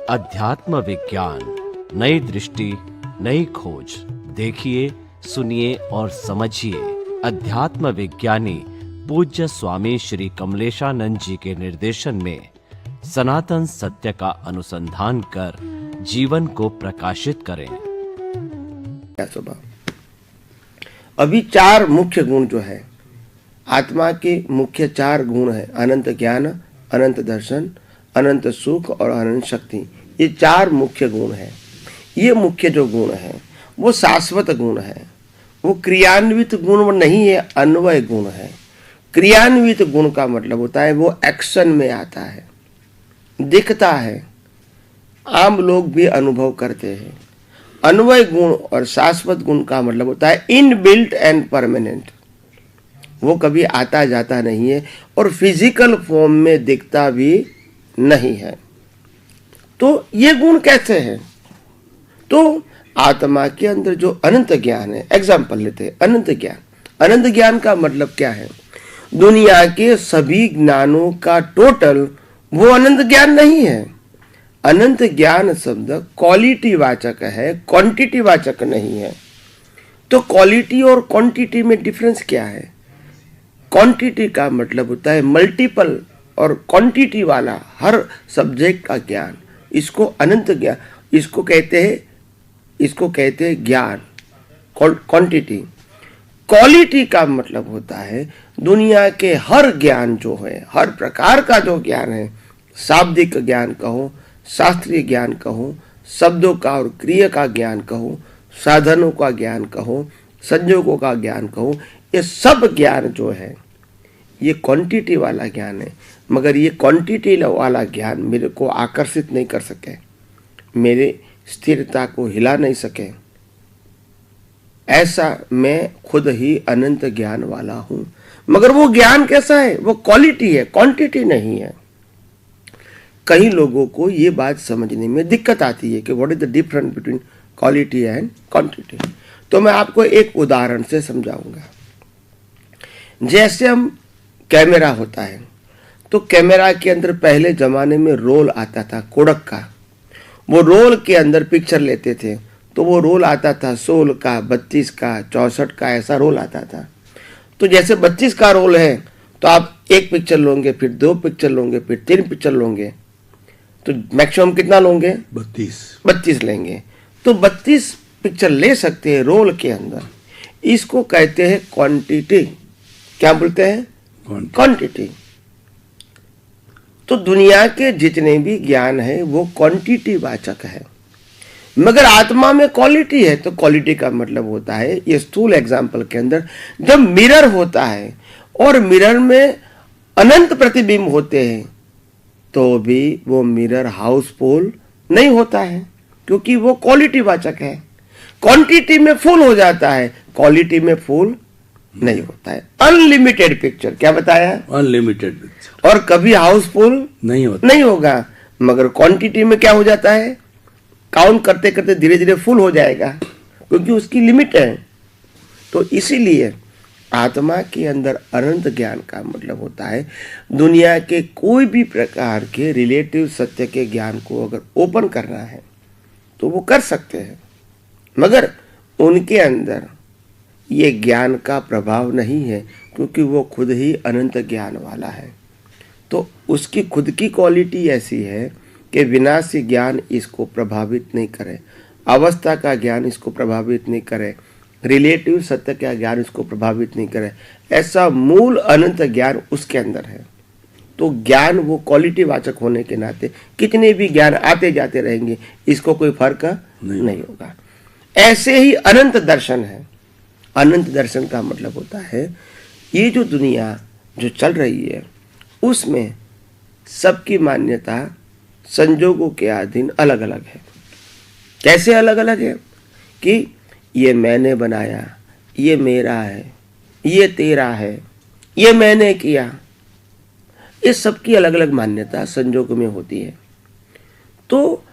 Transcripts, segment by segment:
अध्यात्म विज्ञान, नई दृष्टि, नई खोज। देखिए, सुनिए और समझिए। अध्यात्म विज्ञानी पूज्य स्वामी श्री कमलेशानंद जी के निर्देशन में सनातन सत्य का अनुसंधान कर जीवन को प्रकाशित करें। अभी चार मुख्य गुण जो है आत्मा के, मुख्य चार गुण है: अनंत ज्ञान, अनंत दर्शन, अनंत सुख और अनंत शक्ति। ये चार मुख्य गुण है। ये मुख्य जो गुण है वो शाश्वत गुण है, वो क्रियान्वित गुण नहीं है, अन्वय गुण है। क्रियान्वित गुण का मतलब होता है वो एक्शन में आता है, दिखता है, आम लोग भी अनुभव करते हैं। अन्वय गुण और शाश्वत गुण का मतलब होता है इनबिल्ट एंड परमानेंट। वो कभी आता जाता नहीं है और फिजिकल फॉर्म में दिखता भी नहीं है। तो ये गुण कैसे हैं? तो आत्मा के अंदर जो अनंत ज्ञान है, एग्जाम्पल लेते हैं अनंत ज्ञान। अनंत ज्ञान का मतलब क्या है? दुनिया के सभी ज्ञानों का टोटल वो अनंत ज्ञान नहीं है। अनंत ज्ञान शब्द क्वालिटी वाचक है, क्वांटिटी वाचक नहीं है। तो क्वालिटी और क्वांटिटी में डिफरेंस क्या है? क्वांटिटी का मतलब होता है मल्टीपल, और क्वांटिटी वाला हर सब्जेक्ट का ज्ञान, इसको अनंत ज्ञान, इसको कहते हैं ज्ञान, क्वांटिटी। क्वालिटी का मतलब होता है दुनिया के हर ज्ञान जो है, हर प्रकार का जो ज्ञान है, शाब्दिक ज्ञान कहो, शास्त्रीय ज्ञान कहो, शब्दों का और क्रिया का ज्ञान कहो, साधनों का ज्ञान कहो, संयोगों का ज्ञान कहो, ये सब ज्ञान जो है ये क्वांटिटी वाला ज्ञान है। मगर ये क्वांटिटी वाला ज्ञान मेरे को आकर्षित नहीं कर सके, मेरे स्थिरता को हिला नहीं सके। ऐसा मैं खुद ही अनंत ज्ञान वाला हूं। मगर वो ज्ञान कैसा है? वो क्वालिटी है, क्वांटिटी नहीं है। कई लोगों को ये बात समझने में दिक्कत आती है कि what is the difference between quality and quantity. तो मैं आपको एक उदाहरण से समझाऊंगा। जैसे हम कैमरा होता है, तो कैमरा के अंदर पहले जमाने में रोल आता था कोडक का। वो रोल के अंदर पिक्चर लेते थे, तो वो रोल आता था 16 का, 32 का, 64 का, ऐसा रोल आता था। तो जैसे 32 का रोल है तो आप एक पिक्चर लोगे, फिर 2 पिक्चर लोगे, फिर 3 पिक्चर लोगे, तो मैक्सिमम कितना लोगे? 32 लेंगे। तो 32 पिक्चर ले सकते हैं रोल के अंदर। इसको कहते हैं क्वांटिटी। क्या बोलते हैं? क्वांटिटी। तो दुनिया के जितने भी ज्ञान है वो क्वांटिटी वाचक है। मगर आत्मा में क्वालिटी है। तो क्वालिटी का मतलब होता है, ये स्थूल एग्जाम्पल के अंदर जब मिरर होता है और मिरर में अनंत प्रतिबिंब होते हैं, तो भी वो मिरर हाउसफुल नहीं होता है, क्योंकि वो क्वालिटी वाचक है। क्वांटिटी में फुल हो जाता है, क्वालिटी में फुल नहीं होता है। अनलिमिटेड पिक्चर, क्या बताया? Unlimited picture. और कभी हाउसफुल नहीं होगा। मगर क्वांटिटी में क्या हो जाता है? काउंट करते करते धीरे धीरे फुल हो जाएगा, क्योंकि उसकी लिमिट है। तो इसीलिए आत्मा के अंदर अनंत ज्ञान का मतलब होता है दुनिया के कोई भी प्रकार के रिलेटिव सत्य के ज्ञान को अगर ओपन करना है तो वो कर सकते हैं। मगर उनके अंदर ये ज्ञान का प्रभाव नहीं है, क्योंकि वो खुद ही अनंत ज्ञान वाला है। तो उसकी खुद की क्वालिटी ऐसी है कि विनाशी ज्ञान इसको प्रभावित नहीं करे, अवस्था का ज्ञान इसको प्रभावित नहीं करे, रिलेटिव सत्य का ज्ञान इसको प्रभावित नहीं करे। ऐसा मूल अनंत ज्ञान उसके अंदर है। तो ज्ञान वो क्वालिटी वाचक होने के नाते कितने भी ज्ञान आते जाते रहेंगे, इसको कोई फर्क नहीं होगा। ऐसे ही अनंत दर्शन है। अनंत दर्शन का मतलब होता है ये जो दुनिया जो चल रही है उसमें सबकी मान्यता संजोगों के अधीन अलग अलग है। कैसे अलग अलग है? कि ये मैंने बनाया, ये मेरा है, ये तेरा है, ये मैंने किया। इस सब की अलग अलग मान्यता संजोगों में होती है। तो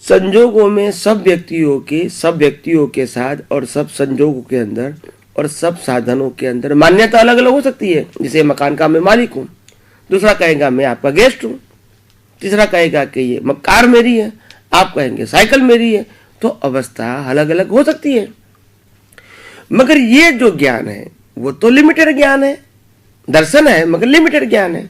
संजोगों में सब व्यक्तियों के साथ और सब संजोगों के अंदर और सब साधनों के अंदर मान्यता अलग अलग हो सकती है। जैसे मकान का मैं मालिक हूँ, दूसरा कहेगा मैं आपका गेस्ट हूँ, तीसरा कहेगा कि ये कार मेरी है, आप कहेंगे साइकिल मेरी है। तो अवस्था अलग अलग हो सकती है, मगर ये जो ज्ञान है वो तो लिमिटेड ज्ञान है, दर्शन है मगर लिमिटेड ज्ञान है।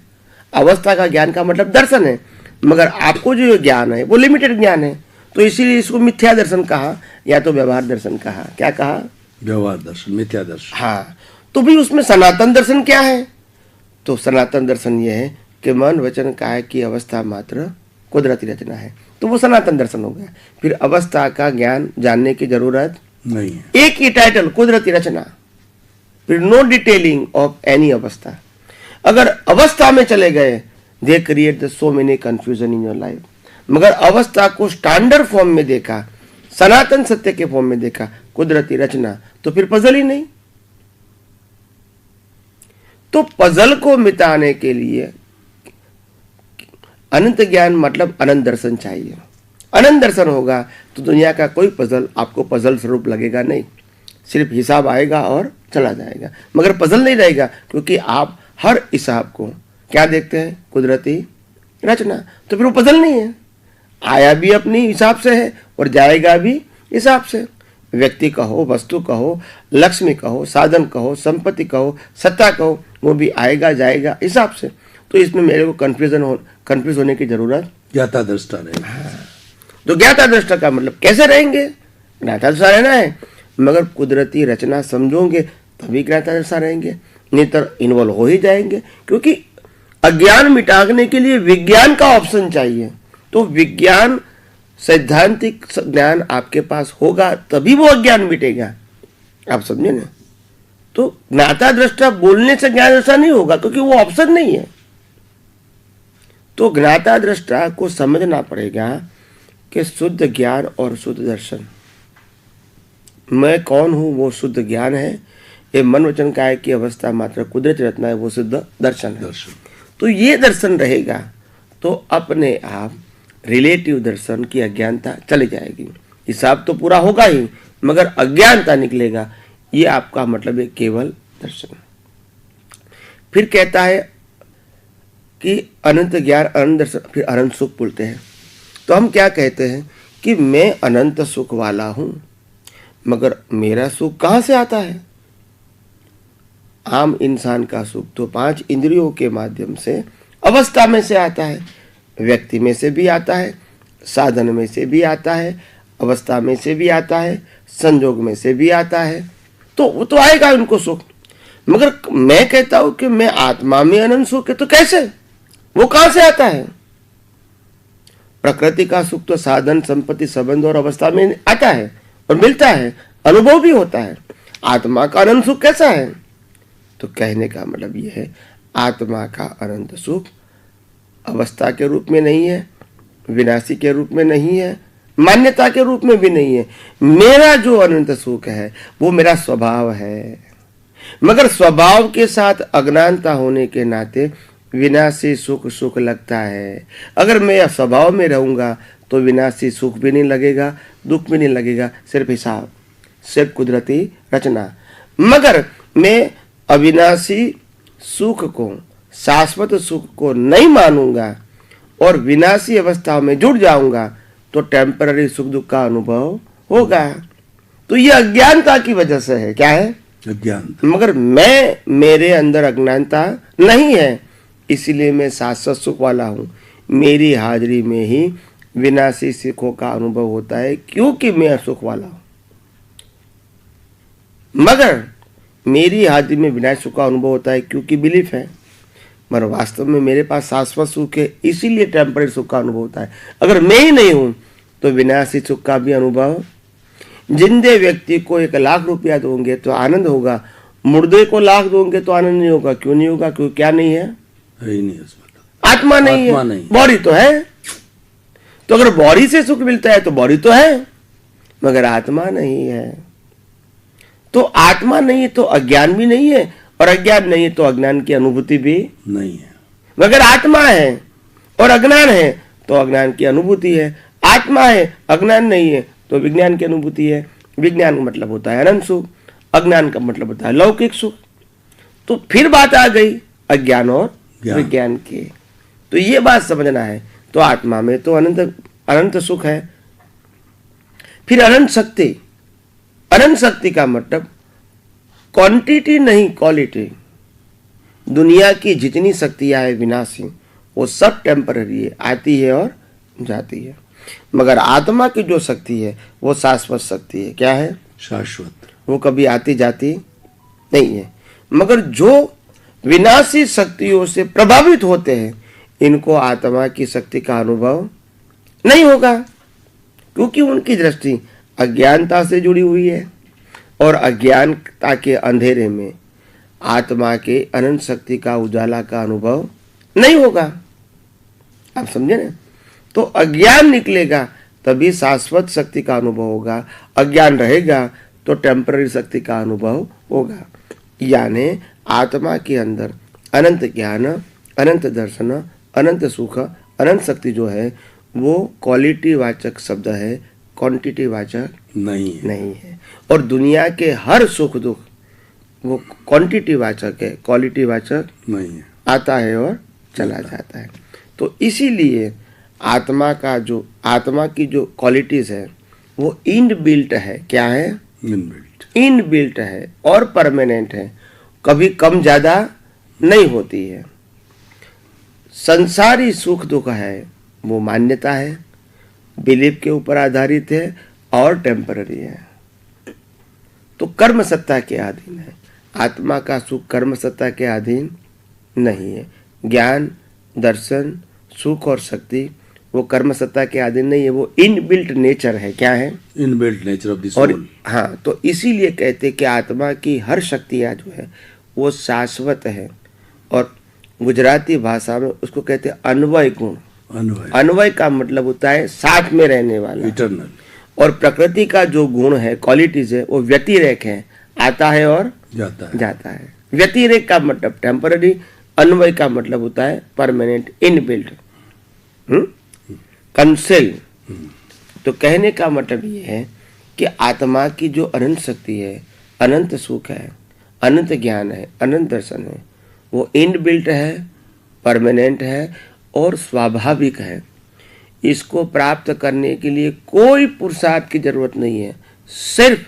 अवस्था का ज्ञान का मतलब दर्शन है, मगर आपको जो ज्ञान है वो लिमिटेड ज्ञान है। तो इसीलिए इसको मिथ्या दर्शन कहा या तो व्यवहार दर्शन कहा। क्या कहा? व्यवहार दर्शन, मिथ्या दर्शन। हाँ, तो भी उसमें सनातन दर्शन क्या है? तो सनातन दर्शन ये है कि मन वचन काया की अवस्था मात्र कुदरती रचना है, तो वो सनातन दर्शन हो गया। फिर अवस्था का ज्ञान जानने की जरूरत नहीं है। एक ही टाइटल, कुदरती रचना, फिर नो डिटेलिंग ऑफ एनी अवस्था। अगर अवस्था में चले गए, they create the so many confusion in your life. मगर अवस्था को स्टैंडर्ड फॉर्म में देखा, सनातन सत्य के फॉर्म में देखा, कुदरती रचना, तो फिर पजल ही नहीं। तो पजल को मिटाने के लिए अनंत ज्ञान मतलब अनंत दर्शन चाहिए। अनंत दर्शन होगा तो दुनिया का कोई पजल आपको पजल स्वरूप लगेगा नहीं, सिर्फ हिसाब आएगा और चला जाएगा, मगर पजल नहीं रहेगा, क्योंकि आप हर हिसाब को क्या देखते हैं? कुदरती रचना। तो फिर वो पजल नहीं है, आया भी अपनी हिसाब से है और जाएगा भी हिसाब से। व्यक्ति कहो, वस्तु कहो, लक्ष्मी कहो, साधन कहो, संपत्ति कहो, सत्ता कहो, वो भी आएगा जाएगा हिसाब से। तो इसमें मेरे को कंफ्यूज होने की जरूरत ज्ञाता दृष्टा रहेगा। तो ज्ञाता दृष्टा का मतलब कैसे रहेंगे? ज्ञाता दृष्टा रहना है, मगर कुदरती रचना समझोगे तभी ज्ञाता दृष्टा रहेंगे, नहीं तो इन्वॉल्व हो ही जाएंगे। क्योंकि अज्ञान मिटाने के लिए विज्ञान का ऑप्शन चाहिए। तो विज्ञान सैद्धांतिक ज्ञान आपके पास होगा तभी वो अज्ञान मिटेगा। आप समझे ना? तो ज्ञाता दृष्टा बोलने से ज्ञान दृष्टा नहीं होगा, क्योंकि वो ऑप्शन नहीं है। तो ज्ञाता दृष्टा को समझना पड़ेगा कि शुद्ध ज्ञान और शुद्ध दर्शन, मैं कौन हूं वो शुद्ध ज्ञान है, ये मन वचन काया की अवस्था मात्र कुदरती रचना है वो शुद्ध दर्शन है। तो ये दर्शन रहेगा तो अपने आप रिलेटिव दर्शन की अज्ञानता चली जाएगी। हिसाब तो पूरा होगा ही, मगर अज्ञानता निकलेगा। ये आपका मतलब है केवल दर्शन। फिर कहता है कि अनंत ज्ञान अनंत दर्शन, फिर अनंत सुख बोलते हैं। तो हम क्या कहते हैं कि मैं अनंत सुख वाला हूं, मगर मेरा सुख कहां से आता है? आम इंसान का सुख तो 5 इंद्रियों के माध्यम से अवस्था में से आता है, व्यक्ति में से भी आता है, साधन में से भी आता है, अवस्था में से भी आता है, संजोग में से भी आता है। तो वो तो आएगा उनको सुख। मगर मैं कहता हूं कि मैं आत्मा में अनंत सुख है, तो कैसे? वो कहां से आता है? प्रकृति का सुख तो साधन, संपत्ति, संबंध और अवस्था में आता है और मिलता है, अनुभव भी होता है। आत्मा का अनंत सुख कैसा है? तो कहने का मतलब यह है, आत्मा का अनंत सुख अवस्था के रूप में नहीं है, विनाशी के रूप में नहीं है, मान्यता के रूप में भी नहीं है। मेरा जो अनंत सुख है वो मेरा स्वभाव है, मगर स्वभाव के साथ अज्ञानता होने के नाते विनाशी सुख सुख लगता है। अगर मैं स्वभाव में रहूंगा तो विनाशी सुख भी नहीं लगेगा, दुख भी नहीं लगेगा, सिर्फ हिसाब, सिर्फ कुदरती रचना। मगर मैं अविनाशी सुख को, शाश्वत सुख को नहीं मानूंगा और विनाशी अवस्था में जुड़ जाऊंगा तो टेम्पररी सुख दुख का अनुभव होगा। तो ये अज्ञानता की वजह से है। क्या है? अज्ञान। मगर मेरे अंदर अज्ञानता नहीं है, इसीलिए मैं शाश्वत सुख वाला हूं। मेरी हाजिरी में ही विनाशी सुखों का अनुभव होता है, क्योंकि मैं सुख वाला हूं। मगर मेरी हाजिरी में विनाशी सुख का अनुभव होता है क्योंकि बिलीफ है, मगर वास्तव में मेरे पास शाश्वत सुख है, इसीलिए टेम्पररी सुख का अनुभव होता है। अगर मैं ही नहीं हूं तो विनाशी सुख का भी अनुभव। जिंदे व्यक्ति को 1 लाख रुपया दोगे तो आनंद होगा, मुर्दे को लाख दोगे तो आनंद नहीं होगा। क्यों नहीं होगा? क्योंकि क्या नहीं है? ही नहीं, आत्मा नहीं है, बॉडी तो है। तो अगर बॉडी से सुख मिलता है तो बॉडी तो है, मगर आत्मा नहीं है। तो आत्मा नहीं है तो अज्ञान भी नहीं है, और अज्ञान नहीं है तो अज्ञान की अनुभूति भी नहीं है। मगर आत्मा है और अज्ञान है तो अज्ञान की अनुभूति है। आत्मा है, अज्ञान नहीं है तो विज्ञान की अनुभूति है। विज्ञान का मतलब होता है अनंत सुख, अज्ञान का मतलब होता है लौकिक सुख। तो फिर बात आ गई अज्ञान और विज्ञान की। तो ये बात समझना है तो आत्मा में तो अनंत अनंत सुख है। फिर अनंत शक्ति का मतलब क्वांटिटी नहीं क्वालिटी। दुनिया की जितनी शक्तियां है विनाशी, वो सब टेम्पररी है, आती है और जाती है। मगर आत्मा की जो शक्ति है वो शाश्वत शक्ति है। क्या है? शाश्वत। वो कभी आती जाती नहीं है। मगर जो विनाशी शक्तियों से प्रभावित होते हैं, इनको आत्मा की शक्ति का अनुभव नहीं होगा, क्योंकि उनकी दृष्टि अज्ञानता से जुड़ी हुई है और अज्ञानता के अंधेरे में आत्मा के अनंत शक्ति का उजाला का अनुभव नहीं होगा। आप समझे ना? तो अज्ञान निकलेगा तभी शाश्वत शक्ति का अनुभव होगा, अज्ञान रहेगा तो टेम्पररी शक्ति का अनुभव होगा। यानी आत्मा के अंदर अनंत ज्ञान, अनंत दर्शन, अनंत सुख, अनंत शक्ति जो है वो क्वालिटी वाचक शब्द है, क्वांटिटी वाचक नहीं है। और दुनिया के हर सुख दुख वो क्वांटिटी वाचक है, क्वालिटी वाचक नहीं है, आता है और चला जाता है। तो इसीलिए आत्मा की जो क्वालिटीज है वो इनबिल्ट है। क्या है? इनबिल्ट है और परमानेंट है, कभी कम ज्यादा नहीं होती है। संसारी सुख दुख है वो मान्यता है, बिलीफ के ऊपर आधारित है और टेम्पररी है, तो कर्म सत्ता के अधीन है। आत्मा का सुख कर्म सत्ता के अधीन नहीं है। ज्ञान, दर्शन, सुख और शक्ति वो कर्म सत्ता के अधीन नहीं है, वो इनबिल्ट नेचर है। क्या है? इनबिल्ट नेचर ऑफ द और सोल। हाँ, तो इसीलिए कहते कि आत्मा की हर शक्तियाँ जो है वो शाश्वत है। और गुजराती भाषा में उसको कहते हैं अन्वय गुण। अन्वय का मतलब होता है साथ में रहने वाला, इटर्नल। और प्रकृति का जो गुण है, क्वालिटीज है, वो व्यतिरेक है, आता है और जाता है। व्यतिरेक का मतलब टेम्पररी, अन्वय का मतलब होता है परमानेंट, इनबिल्ट, कंसेल। तो कहने का मतलब ये है कि आत्मा की जो अनंत शक्ति है, अनंत सुख है, अनंत ज्ञान है, अनंत दर्शन है, वो इनबिल्ट है, परमानेंट है और स्वाभाविक है। इसको प्राप्त करने के लिए कोई पुरुषार्थ की जरूरत नहीं है, सिर्फ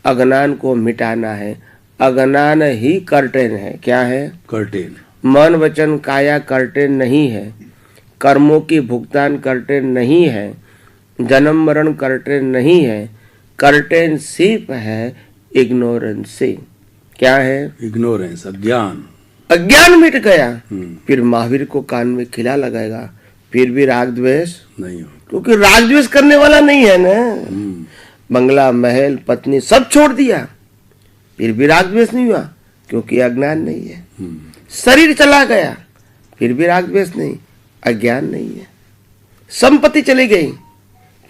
अज्ञान को मिटाना है। अज्ञान ही कर्टेन है। क्या है? कर्टेन। मन वचन काया कर्टेन नहीं है, कर्मों की भुगतान कर्टेन नहीं है, जन्म मरण कर्टेन नहीं है, कर्टेन सिर्फ है इग्नोरेंस से। क्या है? इग्नोरेंस, अज्ञान। अज्ञान मिट गया, फिर महावीर को कान में खिला लगाएगा, फिर भी राग द्वेष नहीं हो, क्योंकि राग द्वेष करने वाला नहीं है ना। बंगला, महल, पत्नी सब छोड़ दिया, फिर भी राग द्वेष नहीं हुआ क्योंकि अज्ञान नहीं है। शरीर चला गया, फिर भी राग द्वेष नहीं, अज्ञान नहीं है। संपत्ति चली गई,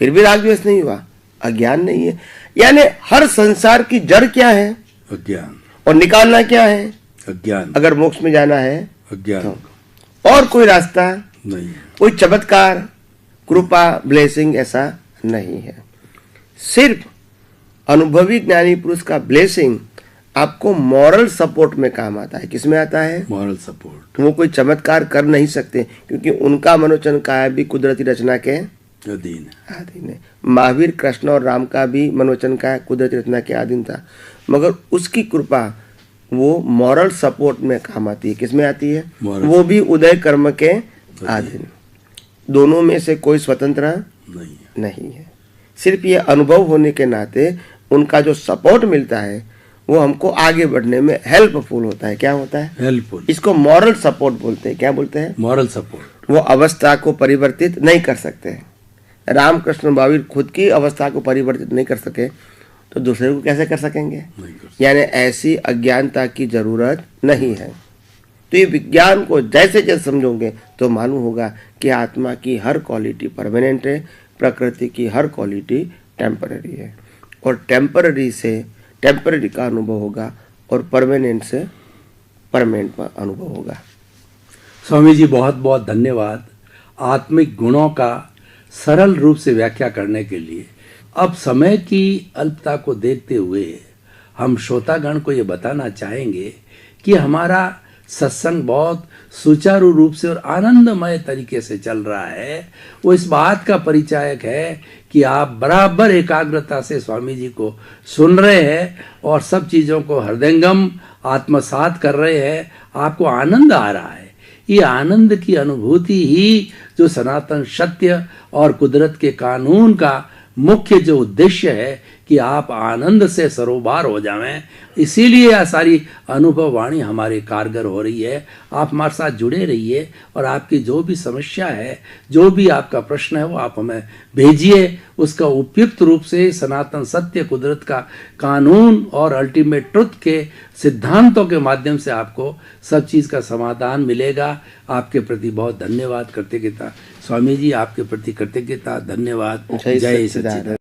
फिर भी राग द्वेष नहीं हुआ, अज्ञान नहीं है। यानी हर संसार की जड़ क्या है? अज्ञान। और निकालना क्या है? अज्ञान। अगर मोक्ष में जाना है अज्ञान तो और कोई रास्ता नहीं है। कोई चमत्कार, कृपा, ब्लेसिंग ऐसा नहीं है। सिर्फ अनुभवी ज्ञानी पुरुष का ब्लेसिंग आपको मॉरल सपोर्ट में काम आता है। किसमें आता है? Moral support. वो कोई चमत्कार कर नहीं सकते क्योंकि उनका मनोचन काया भी कुदरती रचना के अधीन है। महावीर, कृष्ण और राम का भी मनोचन काया कुदरती रचना के अधीन था, मगर उसकी कृपा वो मॉरल सपोर्ट में काम आती है। किसमें आती है? वो भी उदय कर्म के अधीन। दोनों में से कोई स्वतंत्र नहीं है। सिर्फ ये अनुभव होने के नाते उनका जो सपोर्ट मिलता है वो हमको आगे बढ़ने में हेल्पफुल होता है। क्या होता है? हेल्पफुल। इसको मॉरल सपोर्ट बोलते हैं। क्या बोलते हैं? Moral support. वो अवस्था को परिवर्तित नहीं कर सकते। रामकृष्ण महावीर खुद की अवस्था को परिवर्तित नहीं कर सके तो दूसरे को कैसे कर सकेंगे? यानी ऐसी अज्ञानता की जरूरत नहीं है। तो ये विज्ञान को जैसे जैसे समझोगे तो मालूम होगा कि आत्मा की हर क्वालिटी परमानेंट है, प्रकृति की हर क्वालिटी टेम्पररी है, और टेम्पररी से टेम्पररी का अनुभव होगा और परमानेंट से परमानेंट का अनुभव होगा। स्वामी जी बहुत बहुत धन्यवाद आत्मिक गुणों का सरल रूप से व्याख्या करने के लिए। अब समय की अल्पता को देखते हुए हम श्रोतागण को ये बताना चाहेंगे कि हमारा सत्संग बहुत सुचारू रूप से और आनंदमय तरीके से चल रहा है, वो इस बात का परिचायक है कि आप बराबर एकाग्रता से स्वामी जी को सुन रहे हैं और सब चीज़ों को हृदयंगम आत्मसात कर रहे हैं, आपको आनंद आ रहा है। ये आनंद की अनुभूति ही जो सनातन सत्य और कुदरत के कानून का मुख्य जो उद्देश्य है कि आप आनंद से सरोबार हो जाएं, इसीलिए यह सारी अनुभव वाणी हमारे कारगर हो रही है। आप हमारे साथ जुड़े रहिए और आपकी जो भी समस्या है, जो भी आपका प्रश्न है, वो आप हमें भेजिए। उसका उपयुक्त रूप से सनातन सत्य कुदरत का कानून और अल्टीमेट ट्रुथ के सिद्धांतों के माध्यम से आपको सब चीज़ का समाधान मिलेगा। आपके प्रति बहुत धन्यवाद, कृतज्ञता स्वामी जी, आपके प्रति कृतज्ञता, धन्यवाद। जय सच्चिदानंद।